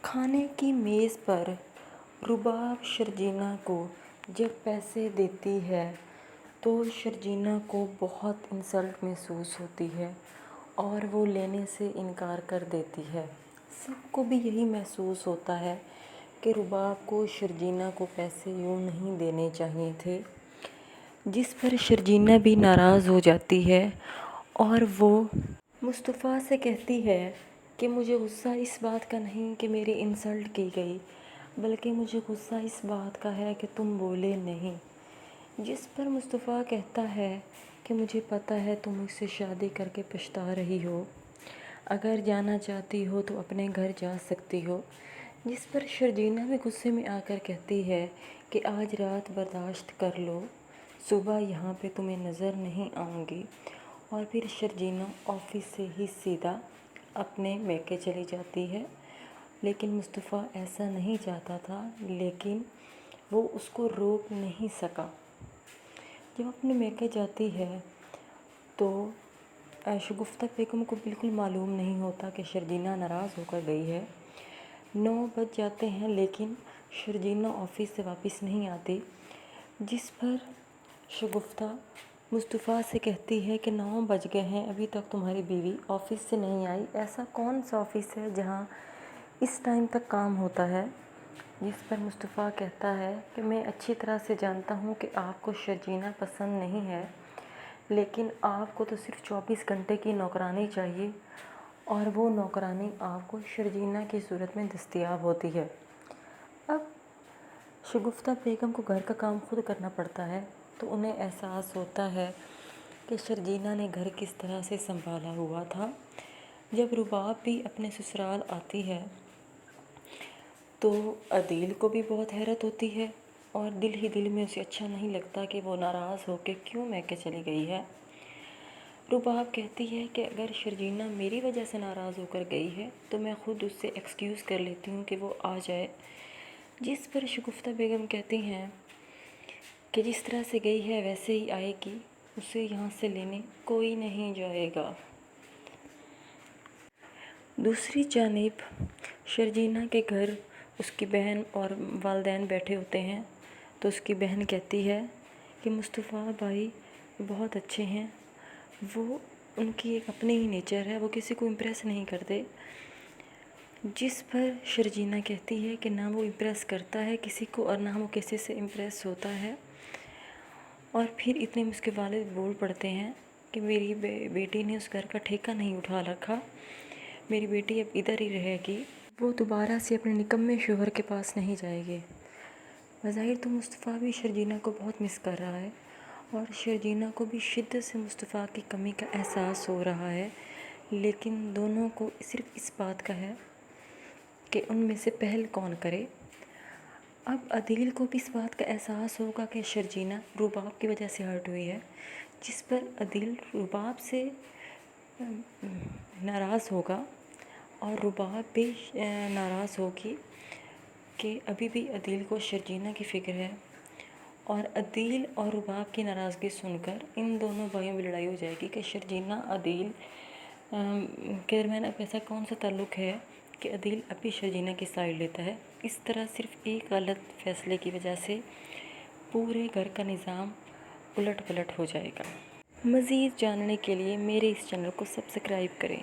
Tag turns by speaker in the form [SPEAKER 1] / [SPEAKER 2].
[SPEAKER 1] کھانے کی میز پر رباب شرجینا کو جب پیسے دیتی ہے تو شرجینا کو بہت انسلٹ محسوس ہوتی ہے اور وہ لینے سے انکار کر دیتی ہے۔ سب کو بھی یہی محسوس ہوتا ہے کہ رباب کو شرجینا کو پیسے یوں نہیں دینے چاہیے تھے، جس پر شرجینا بھی ناراض ہو جاتی ہے اور وہ مصطفیٰ سے کہتی ہے کہ مجھے غصہ اس بات کا نہیں کہ میری انسلٹ کی گئی، بلکہ مجھے غصہ اس بات کا ہے کہ تم بولے نہیں، جس پر مصطفیٰ کہتا ہے کہ مجھے پتہ ہے تم مجھ سے شادی کر کے پچھتا رہی ہو، اگر جانا چاہتی ہو تو اپنے گھر جا سکتی ہو، جس پر شرجینا بھی غصے میں آ کر کہتی ہے کہ آج رات برداشت کر لو، صبح یہاں پہ تمہیں نظر نہیں آؤں گی۔ اور پھر شرجینا آفس سے ہی سیدھا اپنے میکے چلی جاتی ہے، لیکن مصطفیٰ ایسا نہیں چاہتا تھا، لیکن وہ اس کو روک نہیں سکا۔ جب اپنے میکے جاتی ہے تو شگفتہ بیگم کو بالکل معلوم نہیں ہوتا کہ شرجینا ناراض ہو کر گئی ہے۔ 9 بج جاتے ہیں لیکن شرجینا آفس سے واپس نہیں آتی، جس پر شگفتہ مصطفیٰ سے کہتی ہے کہ 9 بج گئے ہیں، ابھی تک تمہاری بیوی آفس سے نہیں آئی، ایسا کون سا آفس ہے جہاں اس ٹائم تک کام ہوتا ہے؟ جس پر مصطفیٰ کہتا ہے کہ میں اچھی طرح سے جانتا ہوں کہ آپ کو شرجینا پسند نہیں ہے، لیکن آپ کو تو صرف 24 گھنٹے کی نوکرانی چاہیے، اور وہ نوکرانی آپ کو شرجینا کی صورت میں دستیاب ہوتی ہے۔ اب شگفتہ بیگم کو گھر کا کام خود کرنا پڑتا ہے تو انہیں احساس ہوتا ہے کہ شرجینا نے گھر کس طرح سے سنبھالا ہوا تھا۔ جب رباب بھی اپنے سسرال آتی ہے تو عدیل کو بھی بہت حیرت ہوتی ہے اور دل ہی دل میں اسے اچھا نہیں لگتا کہ وہ ناراض ہو کے کیوں میکے چلی گئی ہے۔ رباب کہتی ہے کہ اگر شرجینا میری وجہ سے ناراض ہو کر گئی ہے تو میں خود اس سے ایکسکیوز کر لیتی ہوں کہ وہ آ جائے، جس پر شگفتہ بیگم کہتی ہیں کہ جس طرح سے گئی ہے ویسے ہی آئے گی، اسے یہاں سے لینے کوئی نہیں جائے گا۔ دوسری جانب شرجینا کے گھر اس کی بہن اور والدین بیٹھے ہوتے ہیں تو اس کی بہن کہتی ہے کہ مصطفیٰ بھائی بہت اچھے ہیں، وہ ان کی ایک اپنی ہی نیچر ہے، وہ کسی کو امپریس نہیں کرتے، جس پر شرجینا کہتی ہے کہ نہ وہ امپریس کرتا ہے کسی کو اور نہ وہ کسی سے امپریس ہوتا ہے۔ اور پھر اتنے میں اس کے والد بول پڑتے ہیں کہ میری بیٹی نے اس گھر کا ٹھیکہ نہیں اٹھا رکھا، میری بیٹی اب ادھر ہی رہے گی، وہ دوبارہ سے اپنے نکمے شوہر کے پاس نہیں جائے گی۔ بظاہر تو مصطفیٰ بھی شرجینا کو بہت مس کر رہا ہے اور شرجینا کو بھی شدت سے مصطفیٰ کی کمی کا احساس ہو رہا ہے، لیکن دونوں کو صرف اس بات کا ہے کہ ان میں سے پہل کون کرے۔ اب عدیل کو بھی اس بات کا احساس ہوگا کہ شرجینا رباب کی وجہ سے ہرٹ ہوئی ہے، جس پر عدیل رباب سے ناراض ہوگا اور رباب بھی ناراض ہوگی کہ ابھی بھی عدیل کو شرجینا کی فکر ہے، اور عدیل اور رباب کی ناراضگی سن کر ان دونوں بھائیوں میں لڑائی ہو جائے گی کہ شرجینا عدیل کے درمیان اب ایسا کون سا تعلق ہے کہ عدیل ابھی شرجینا کی سائڈ لیتا ہے۔ اس طرح صرف ایک غلط فیصلے کی وجہ سے پورے گھر کا نظام الٹ پلٹ ہو جائے گا۔ مزید جاننے کے لیے میرے اس چینل کو سبسکرائب کریں۔